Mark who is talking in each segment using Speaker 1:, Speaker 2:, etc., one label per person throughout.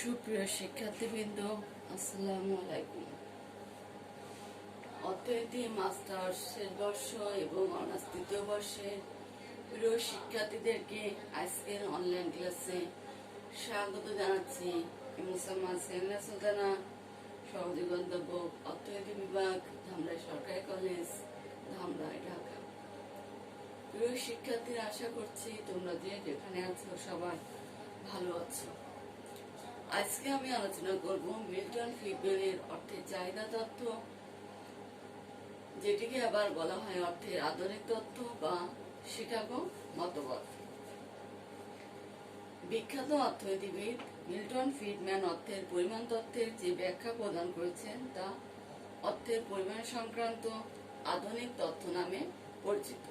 Speaker 1: সুপ্রিয় শিক্ষার্থীবৃন্দ, আসসালামু আলাইকুম। অর্থনীতি মাস্টার্স শেষ বর্ষ এবং অনার্স তৃতীয় বর্ষের প্রিয় শিক্ষার্থীদেরকে আজকের অনলাইন ক্লাসে স্বাগত জানাচ্ছি। সুলতানা, সহযোগী অধ্যাপক, অর্থনীতি বিভাগ, ধামরাই সরকারি কলেজ, ধামরাই, ঢাকা। প্রিয় শিক্ষার্থীরা, আশা করছি তোমরা যেখানে আছো সবাই ভালো আছো। আজকে আমি আলোচনা করব মিল্টন ফ্রিডম্যানের অর্থের চাহিদা তত্ত্ব, যেটিকে আবার বলা হয় অর্থের আধুনিক তত্ত্ব বা শিকাগো মতবাদ। বিখ্যাত অর্থনীতিবিদ মিল্টন ফ্রিডম্যান অর্থের পরিমাণ তত্ত্বের যে ব্যাখ্যা প্রদান করেছেন তা অর্থের পরিমাণ সংক্রান্ত আধুনিক তত্ত্ব নামে পরিচিত।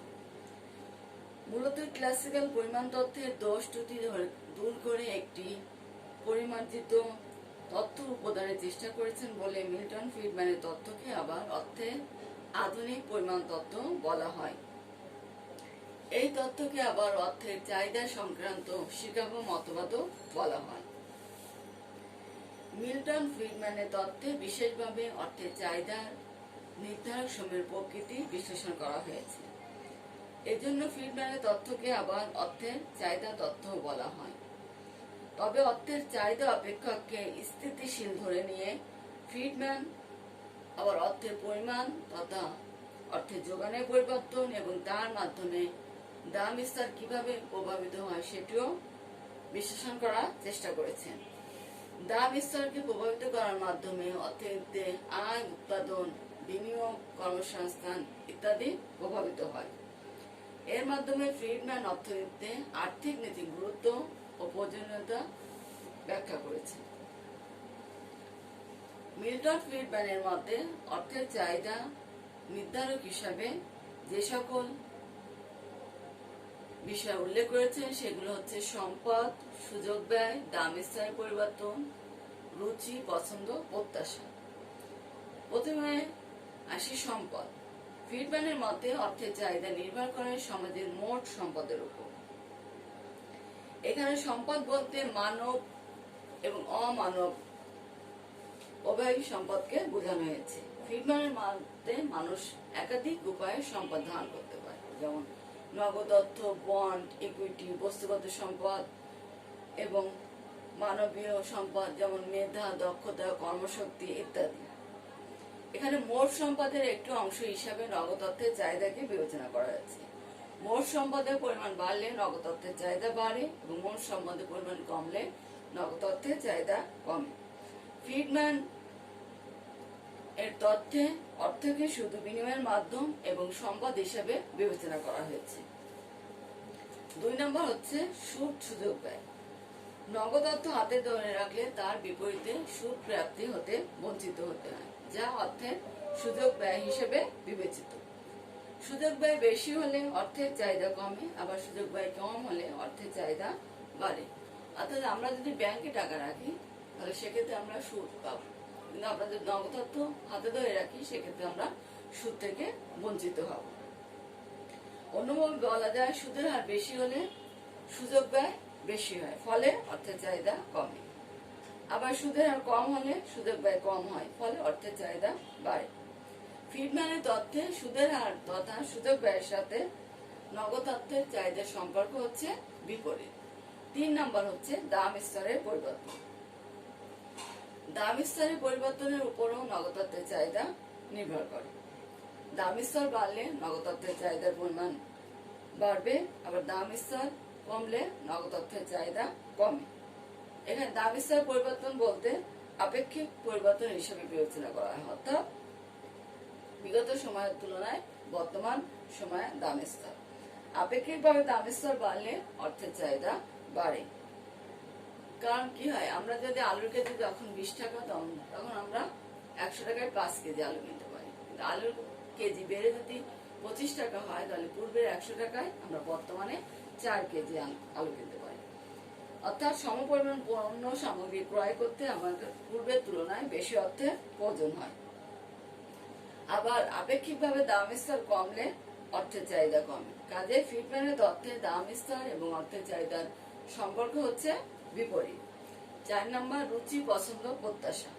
Speaker 1: মূলত ক্লাসিক্যাল পরিমাণ তত্ত্বের দোষ ত্রুটি দূর করে একটি পরিমার্জিত তথ্য উপাদানের চেষ্টা করেছেন বলে মিল্টন ফ্রিডম্যানের তত্ত্বকে আবার অর্থে আধুনিক পরিমাণ তত্ত্ব বলা হয়। এই তত্ত্বকে আবার অর্থের চাহিদা সংক্রান্ত শিকাগো মতবাদও বলা হয়। মিল্টন ফ্রিডম্যানের তত্ত্বে বিশেষভাবে অর্থের চাহিদার নির্ধারক সময়ের প্রকৃতি বিশ্লেষণ করা হয়েছে। এজন্য ফ্রিডম্যানের তত্ত্বকে আবার অর্থের চাহিদা তত্ত্ব বলা হয়। তবে অর্থের চাহিদা অপেক্ষককে স্থিতিশীল ধরে নিয়ে ফ্রিডম্যান আবার অর্থের পরিমাণ তথা অর্থের যোগানের পরিবর্তন এবং তার মাধ্যমে দাম স্তর কিভাবে প্রভাবিত হয় সেটিও বিশ্লেষণ করার চেষ্টা করেছেন। দাম স্তরকে প্রভাবিত করার মাধ্যমে অর্থনীতিতে আয়, উৎপাদন, বিনিয়োগ, কর্মসংস্থান ইত্যাদি প্রভাবিত হয়। এর মাধ্যমে ফ্রিডম্যান অর্থনীতিতে আর্থিক নীতির গুরুত্ব ও প্রয়োজনীয়তা ব্যাখ্যা করেছেন। মিল্টন ফ্রিডম্যানের মতে অর্থের চাহিদা নির্ধারক হিসাবে যে সকল বিষয় উল্লেখ করেছেন সেগুলো হচ্ছে সম্পদ, সুযোগ ব্যয়, দাম স্তরের পরিবর্তন, রুচি, পছন্দ, প্রত্যাশা। প্রথমে আসি সম্পদ। ফ্রিডম্যানের মতে অর্থের চাহিদা নির্ভর করে সমাজের মোট সম্পদের উপর। এখানে সম্পদ বলতে মানব এবং অমানব উভয় সম্পদকে বোঝানো হয়েছে। ফ্রিডম্যানের মতে মানুষ একাধিক উপায়ে সম্পদ ধারণ করতে পারে, যেমন নগদ অর্থ, বন্ড, ইকুইটি, বস্তুগত সম্পদ এবং মানবীয় সম্পদ যেমন মেধা, দক্ষতা, কর্মশক্তি ইত্যাদি। এখানে মোট সম্পদের একটি অংশ হিসাবে নগদ অর্থের চাহিদাকে বিবেচনা করা হয়েছে। মোট সম্পদের পরিমাণ বাড়লে নগদ অর্থের চাহিদা বাড়ে এবং মোট সম্পদের পরিমাণ কমলে নগদ অর্থের চাহিদা কমে। ফ্রিডম্যান এর তথ্যে অর্থকে শুধু বিনিময়ের মাধ্যম এবং সম্পদ হিসেবে বিবেচনা করা হয়েছে। 2 নম্বর হচ্ছে সুদ, সুযোগ ব্যয়। নগদ অর্থ হাতে ধরে রাখলে তার বিপরীতে সুদ প্রাপ্তি হতে বঞ্চিত হতে হয়, যা অর্থের সুযোগ ব্যয় হিসেবে বিবেচিত। সুযোগ ব্যয় বেশি হলে অর্থের চাহিদা কমে, আবার সুযোগ ব্যয় কম হলে অর্থের চাহিদা বাড়ে। অর্থাৎ আমরা যদি ব্যাংকে টাকা রাখি তাহলে সেক্ষেত্রে আমরা সুদ পাবো, কিন্তু আমরা যদি নগদ অর্থ হাতে ধরে রাখি সেক্ষেত্রে আমরা সুদ থেকে বঞ্চিত হব। অন্যভাবে বলা যায়, সুদের হার বেশি হলে সুযোগ ব্যয় বেশি হয়, ফলে অর্থের চাহিদা কমে। আবার সুদের হার কম হলে সুযোগ ব্যয় কম হয়, ফলে অর্থের চাহিদা বাড়ে। ফ্রিডম্যানের তথ্যে সুদের হার তথা সুযোগ ব্যয়ের সাথে নগদ অর্থের চাহিদার সম্পর্ক হচ্ছে বিপরীত। 3 নম্বর হচ্ছে দাম স্তরের পরিবর্তন। দাম স্তরের পরিবর্তনের উপরও নগদ অর্থের চাহিদা নির্ভর করে। দাম স্তর বাড়লে নগদ অর্থের চাহিদার পরিমাণ বাড়বে, আবার দাম স্তর কমলে নগদ অর্থের চাহিদা কমে। এখানে দাম স্তর পরিবর্তন বলতে আপেক্ষিক পরিবর্তন হিসেবে বিবেচনা করা হয়, অর্থাৎ বিগত সময়ের তুলনায় বর্তমান সময়ে দাম স্তর। আপেক্ষিকভাবে দাম স্তর বাড়লে অর্থের চাহিদা বাড়ে। কারণ কি হয়, আমরা যদি আলুর কেজি যখন 20 টাকা তখন আমরা 100 টাকায় 5 কেজি আলু কিনতে পারি। কিন্তু আলুর কেজি বেড়ে যদি 25 টাকা হয় তাহলে পূর্বের 100 টাকায় আমরা বর্তমানে 4 কেজি আলু কিনতে পারি। অর্থাৎ সমপরিমাণ পণ্য সামগ্রী ক্রয় করতে আমাদের পূর্বের তুলনায় বেশি অর্থের প্রয়োজন হয়। আবার আপেক্ষিকভাবে দাম স্তর কমলে অর্থের চাহিদা কমে। কাজে ফ্রিডম্যানের তথ্যে দাম স্তর এবং অর্থের চাহিদার সম্পর্ক হচ্ছে বিপরীত। 4 নম্বর রুচি, পছন্দ, প্রত্যাশা।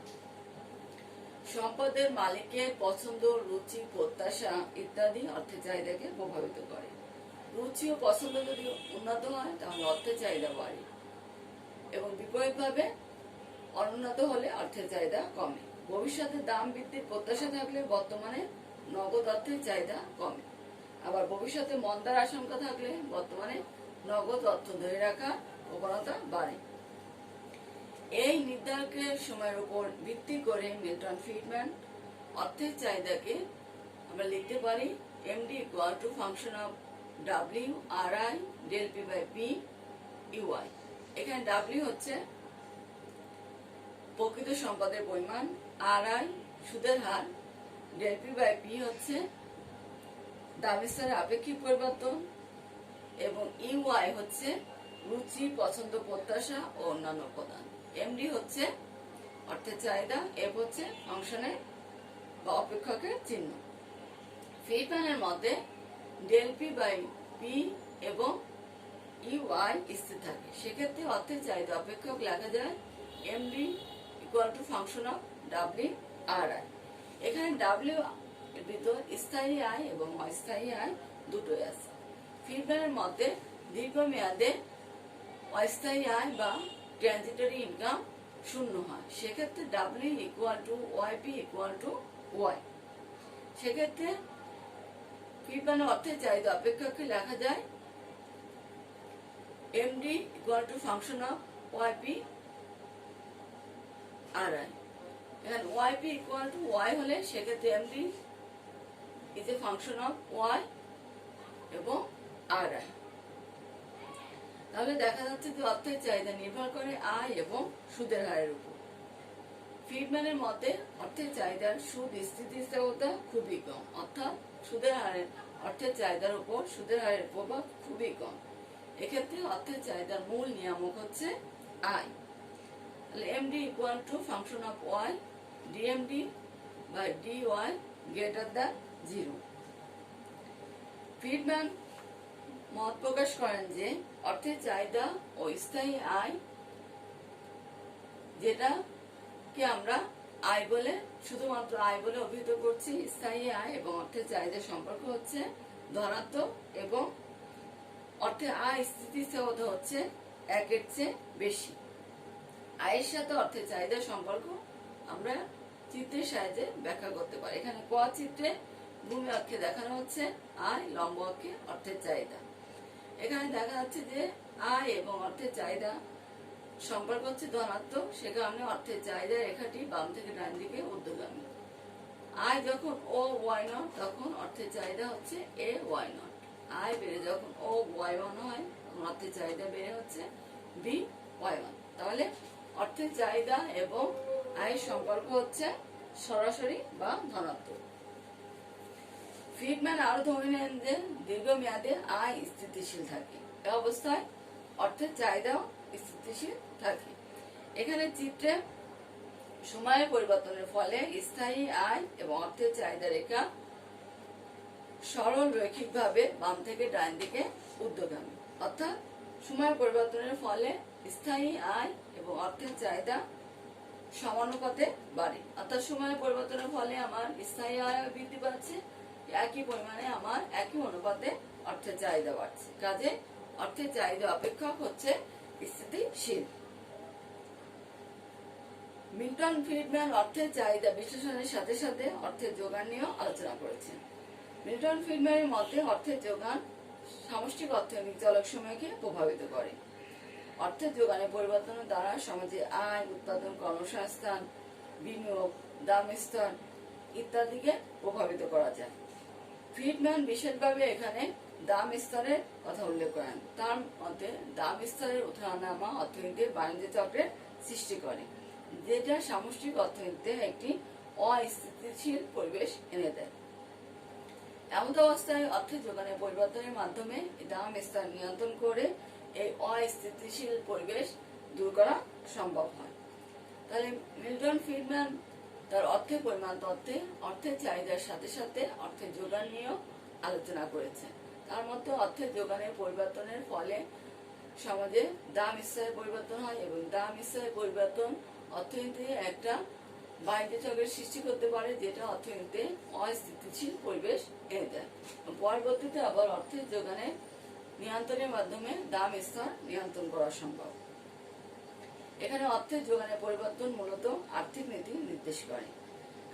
Speaker 1: সম্পদের মালিকের পছন্দ, রুচি, প্রত্যাশা ইত্যাদি অর্থের চাহিদাকে প্রভাবিত করে। রুচি ও পছন্দ যদি উন্নত হয় তাহলে অর্থের চাহিদা বাড়ে এবং বিপরীতভাবে অনুন্নত হলে অর্থের চাহিদা কমে। ভবিষ্যতে দাম বৃদ্ধির প্রত্যাশা থাকলে বর্তমানে নগদ অর্থের চাহিদা কমে। আবার ভবিষ্যতে মন্দার আশঙ্কা থাকলে বর্তমানে নগদ অর্থ ধরে রাখার প্রবণতা বাড়ে। এই নির্ধারকের সময়ের উপর ভিত্তি করে মিল্টন ফ্রিডম্যান অর্থের চাহিদাকে আমরা লিখতে পারি MD equal to function of W R I del P by P UI. এখানে ডাব্লিউ হচ্ছে প্রকৃত সম্পদের পরিমাণ, আর আই সুদের হার, ডেল পি বাই পি হচ্ছে দাম স্তরের আপেক্ষিক পরিবর্তন এবং ইউআই হচ্ছে রুচি, পছন্দ, প্রত্যাশা ও অন্যান্য উপাদান। এমডি হচ্ছে অর্থের চাহিদা, এফ হচ্ছে ফাংশনের বা অপেক্ষকের চিহ্ন। ফ্রিডম্যানের মতে ডেল পি বাই পি এবং ইউআই স্থির থাকে, সেক্ষেত্রে অর্থের চাহিদা অপেক্ষক লেখা যায় MD equal to function of W R I. এখানে ডাব্লিউ এর ভিতর স্থায়ী আয় এবং অস্থায়ী আয় দুটোই আছে। ফ্রিডম্যানের মতে দীর্ঘমেয়াদে অস্থায়ী আয় বা ট্রানজিটরি ইনকাম শূন্য হয়, সেক্ষেত্রে W equal to YP equal to Y. সেক্ষেত্রে ফ্রিডম্যানের অর্থের চাহিদা অপেক্ষককে লেখা যায় MD equal to function of YP R I. এখানে ওয়াইপি ইকুয়াল টু ওয়াই হলে সেক্ষেত্রে MD is a function of Y এবং আর আই। তাহলে দেখা যাচ্ছে যে অর্থের চাহিদা নির্ভর করে আয় এবং সুদের হারের উপর। ফ্রিডম্যানের মতে অর্থের চাহিদার সুদ স্থিতিস্থাপকতা খুবই কম, অর্থাৎ সুদের হারের অর্থের চাহিদার উপর সুদের হারের প্রভাব খুবই কম। এক্ষেত্রে অর্থের চাহিদার মূল নিয়ামক হচ্ছে আয়। তাহলে MD equal to function of Y DMD by D Y greater than 0। Friedman মত প্রকাশ করেন যে অর্থের চাহিদা ও স্থায়ী আয়, যেটাকে আমরা আয় বলে শুধুমাত্র আয় বলে অভিহিত করছি, স্থায়ী আয় এবং অর্থের চাহিদার সম্পর্ক হচ্ছে ধনাত্মক এবং অর্থের আয় স্থিতিস্থাপকতা হচ্ছে 1-এর চেয়ে বেশি। আয়ের সাথে অর্থের চাহিদার সম্পর্ক আমরা চিত্রের সাহায্যে ব্যাখ্যা করতে পারি। এখানে ক চিত্রে ভূমি অক্ষে দেখানো হচ্ছে আয়, লম্ব অক্ষে অর্থের চাহিদা। এখানে দেখা যাচ্ছে যে আয় এবং অর্থের চাহিদা সম্পর্ক হচ্ছে ধনাত্মক, সে কারণে অর্থের চাহিদা রেখাটি বাম থেকে ডান দিকে ঊর্ধ্বগামী। আয় যখন ও ওয়াই নট তখন অর্থের চাহিদা হচ্ছে এ ওয়াই নট। আয় বেড়ে যখন ও ওয়াই ওয়ান হয় তখন অর্থের চাহিদা বেড়ে হচ্ছে বি ওয়াই ওয়ান। তাহলে অর্থের চাহিদা এবং আয়ের সম্পর্ক হচ্ছে সরাসরি বা ধনাত্মক। ফ্রিডম্যান আরো ধরে নেন যে দীর্ঘমেয়াদে আয় স্থিতিশীল থাকে, এ অবস্থায় অর্থের চাহিদাও স্থিতিশীল থাকে। এখানে চিত্রে সময়ের পরিবর্তনের ফলে স্থায়ী আয় এবং অর্থের চাহিদা রেখা সরল রৈখিকভাবে বাম থেকে ডান দিকে ঊর্ধ্বগামী, অর্থাৎ সময়ের পরিবর্তনের ফলে স্থায়ী আয় এবং অর্থের চাহিদা সমানুপাতে বাড়ে। অর্থাৎ সময়ের পরিবর্তনের ফলে আমার স্থায়ী আয় বৃদ্ধি পাচ্ছে, একই পরিমাণে আমার একই অনুপাতে অর্থের চাহিদা বাড়ছে। কাজে অর্থের চাহিদা অপেক্ষক হচ্ছে স্থিতিশীল। মিল্টন ফ্রিডম্যান অর্থের চাহিদা বিশ্লেষণের সাথে সাথে অর্থের যোগান নিয়েও আলোচনা করেছেন। মিল্টন ফ্রিডম্যানের মতে অর্থের যোগান সামষ্টিক অর্থনৈতিক চলকসমূহকে প্রভাবিত করে। অর্থের যোগানের পরিবর্তনের দ্বারা সমাজে আয়, উৎপাদন, কর্মসংস্থান, বিনিয়োগ, দাম স্তর ইত্যাদিকে প্রভাবিত করা যায়। ফ্রিডম্যান বিশেষভাবে এখানে দাম স্তরের কথা উল্লেখ করেন। তার মতে দাম স্তরের ওঠানামা অর্থনীতির বাণিজ্য চক্রের সৃষ্টি করে, যেটা সামষ্টিক অর্থনীতিতে একটি অস্থিতিশীল পরিবেশ এনে দেয়। এমন অবস্থায় অর্থের যোগানের পরিবর্তনের মাধ্যমে দাম স্তর নিয়ন্ত্রণ করে এই অস্থিতিশীল পরিবেশ দূর করা সম্ভব হয়। তাহলে মিল্টন ফ্রিডম্যান তার অর্থের পরিমাণ তত্ত্বে অর্থের চাহিদার সাথে সাথে অর্থের যোগান নিয়েও আলোচনা করেছেন। তার মধ্যে অর্থের যোগানের পরিবর্তনের ফলে সমাজে দাম স্তরের পরিবর্তন হয় এবং দাম স্তরের পরিবর্তন অর্থনীতিতে একটা বাণিজ্য চক্রের সৃষ্টি করতে পারে, যেটা অর্থনীতিতে অস্থিতিশীল পরিবেশ এনে দেয়। পরবর্তীতে আবার অর্থের যোগানে নিয়ন্ত্রণের মাধ্যমে দাম স্তর নিয়ন্ত্রণ করা সম্ভব। এখানে অর্থের যোগানের পরিবর্তন মূলত আর্থিক নীতি নির্দেশ করে।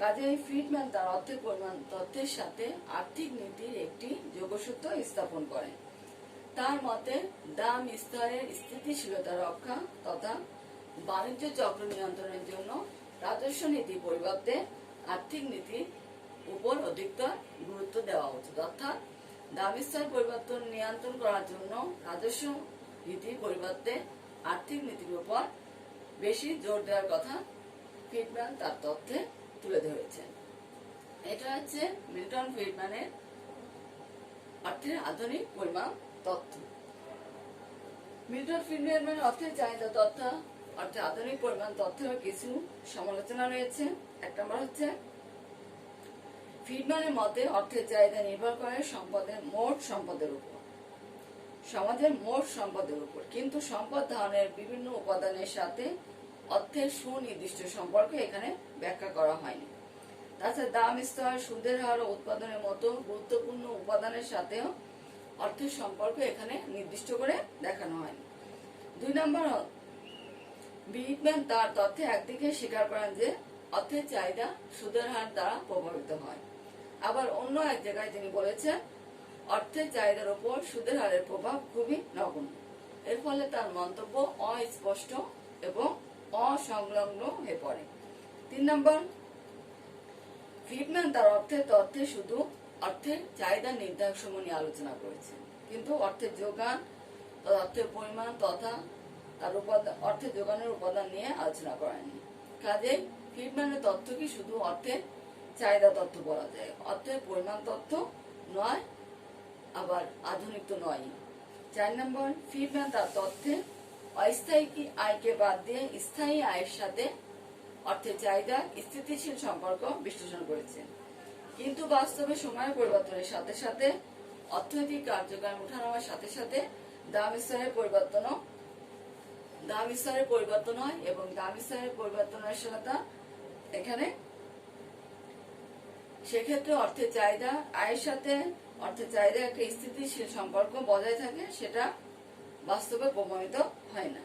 Speaker 1: কাজেই ফ্রিডম্যান তার অর্থের পরিমাণ তথ্যের সাথে আর্থিক নীতির একটি যোগসূত্র স্থাপন করেন। তার মতে দাম স্তরের স্থিতিশীলতা রক্ষা তথা বাণিজ্য চক্র নিয়ন্ত্রণের জন্য রাজস্ব নীতি পরিবর্তে আর্থিক নীতির উপর অধিকতর গুরুত্ব দেওয়া উচিত। অর্থাৎ দাম স্তর পরিবর্তন নিয়ন্ত্রণ করার জন্য রাজস্ব নীতির পরিবর্তে আর্থিক নীতির উপর বেশি জোর দেওয়ার কথা ফ্রিডম্যান তার তথ্যে তুলে ধরেছেন। এটা হচ্ছে মিল্টন ফ্রিডম্যানের অর্থের আধুনিক পরিমাণ তথ্য। মিল্টন ফ্রিডম্যানের অর্থের চাহিদা তথ্য অর্থে আধুনিক পরিমাণ তথ্যের কিছু সমালোচনা রয়েছে। এক নম্বর হচ্ছে ফ্রিডম্যানের মতে অর্থের চাহিদা নির্ভর করে মোট সম্পদের উপর, সমাজের মোট সম্পদের উপর, কিন্তু সম্পদ ধারণের বিভিন্ন উপাদানের সাথে অর্থের সুনির্দিষ্ট সম্পর্ক এখানে ব্যাখ্যা করা হয়নি। তাছাড়া দাম স্তর, সুদের হার ও উৎপাদনের মতো গুরুত্বপূর্ণ উপাদানের সাথেও অর্থের সম্পর্ক এখানে নির্দিষ্ট করে দেখানো হয়নি। 2 নম্বর, ফ্রিডম্যান তার তথ্যে একদিকে স্বীকার করেন যে অর্থের চাহিদা সুদের হার দ্বারা প্রভাবিত হয়, আবার অন্য এক জায়গায় তিনি বলেছেন অর্থের চাহিদার উপর সুদের হারের প্রভাব খুবই নগণ্য। এর ফলে তার মন্তব্য অস্পষ্ট এবং অসংলগ্ন হয়ে পড়ে। 3 নম্বর, ফ্রিডম্যান তার অর্থের তথ্যে শুধু অর্থের চাহিদা নির্ধারক সমূহ নিয়ে আলোচনা করেছেন, কিন্তু অর্থের যোগান, অর্থের পরিমাণ তথা তার অর্থের যোগানের উপাদান নিয়ে আলোচনা করেননি। কাজেই ফ্রিডম্যানের তথ্য কি শুধু অর্থের চাহিদা তথ্য বলা যায়, অর্থের পরিমাণ তথ্য নয়, আবার আধুনিক তো নয়। 4 নম্বর, ফ্রিডম্যান তার তথ্যে অস্থায়ী আয়কে বাদ দিয়ে স্থায়ী আয়ের সাথে অর্থের চাহিদা স্থিতিশীল সম্পর্ক বিশ্লেষণ করেছেন, কিন্তু বাস্তবে সময়ের পরিবর্তনের সাথে সাথে অর্থনৈতিক কার্যক্রম ওঠানামার সাথে সাথে দাম স্তরের পরিবর্তন হয় এবং দাম স্তরের পরিবর্তনের সাথে এখানে সেক্ষেত্রে অর্থের চাহিদা আয়ের সাথে অর্থের চাহিদা একটা স্থিতিশীল সম্পর্ক বজায় থাকে, সেটা বাস্তবে প্রমাণিত হয় না।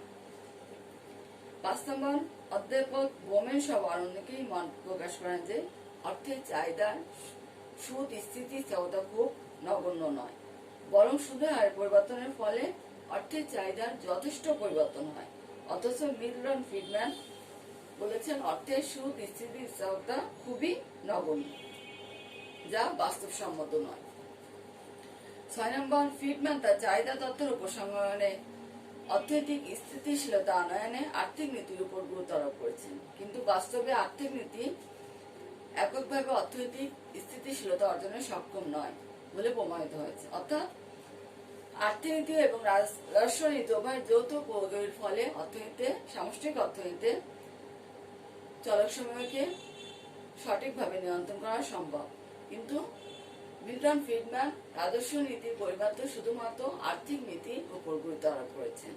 Speaker 1: 5 নম্বর, অধ্যাপক বোমেন সহ অনেকেই মত প্রকাশ করেন যে অর্থের চাহিদার সুদ স্থিতিশীলতা খুব নগণ্য নয়, বরং সুদের হারের পরিবর্তনের ফলে অর্থের চাহিদার যথেষ্ট পরিবর্তন হয়। অথচ মিল্টন ফ্রিডম্যান বলেছেন অর্থের সুদ স্থিতিশীলতা খুবই নগণ্য, যা বাস্তবসম্মত নয়। 6 নম্বর, ফ্রিডম্যান তার চাহিদা তথ্যের উপসংহারে অর্থনৈতিক স্থিতিশীলতা আনয়নে আর্থিক নীতির উপর গুরুত্ব আরোপ করেছেন, কিন্তু বাস্তবে আর্থিক নীতি এককভাবে অর্থনৈতিক স্থিতিশীলতা অর্জনে সক্ষম নয় বলে প্রমাণিত হয়েছে। অর্থাৎ আর্থিক নীতি এবং রাজস্ব নীতি উভয় যৌথ প্রয়োগের ফলে অর্থনীতিতে সামষ্টিক অর্থনীতিতে চলক সময়কে সঠিকভাবে নিয়ন্ত্রণ করা সম্ভব, কিন্তু মিল্টন ফ্রিডম্যান রাজস্ব নীতির পরিবর্তে শুধুমাত্র আর্থিক নীতির উপর গুরুত্ব আরোপ করেছেন,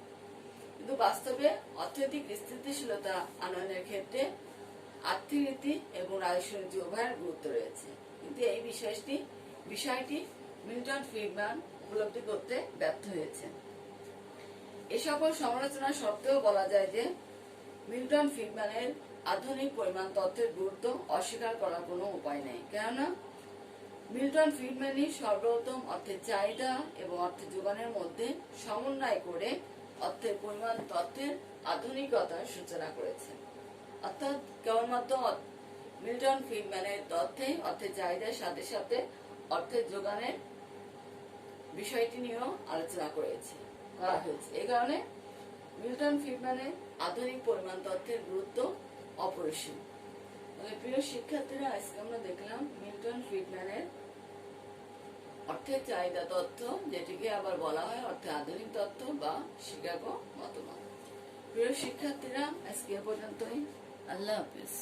Speaker 1: কিন্তু বাস্তবে অর্থনৈতিক স্থিতিশীলতা আনয়নের ক্ষেত্রে আর্থিক নীতি এবং রাজস্ব নীতি উভয়ের গুরুত্ব রয়েছে, কিন্তু এই বিষয়টি মিল্টন ফ্রিডম্যান উপলব্ধি করতে ব্যর্থ হয়েছে। এ সকল সমালোচনা সত্ত্বেও বলা যায় যে মিল্টন ফ্রিডম্যানের আধুনিক পরিমাণ তথ্যের গুরুত্ব অস্বীকার করার কোনো উপায় নেই, কেননা মিল্টন ফ্রিডম্যানই সর্বপ্রথম অর্থের চাহিদা এবং অর্থের যোগানের মধ্যে সমন্বয় করে অর্থের পরিমাণ তথ্যের আধুনিকতার সূচনা করেছেন। অর্থাৎ কেবলমাত্র মিল্টন ফ্রিডম্যানের তথ্যে অর্থের চাহিদার সাথে সাথে অর্থের যোগানের বিষয়টি নিয়েও আলোচনা করা হয়েছে। এই কারণে মিল্টন ফ্রিডম্যানের আধুনিক পরিমাণ তথ্যের গুরুত্ব অপরিসীম। প্রিয় শিক্ষার্থীরা, আজকে আমরা দেখলাম মিল্টন ফ্রিডম্যানের অর্থের চাহিদা তথ্য, যেটিকে আবার বলা হয় অর্থের আধুনিক তথ্য বা শিকাগো মতবাদ। প্রিয় শিক্ষার্থীরা, আজকে এ পর্যন্তই। আল্লাহ হাফিজ।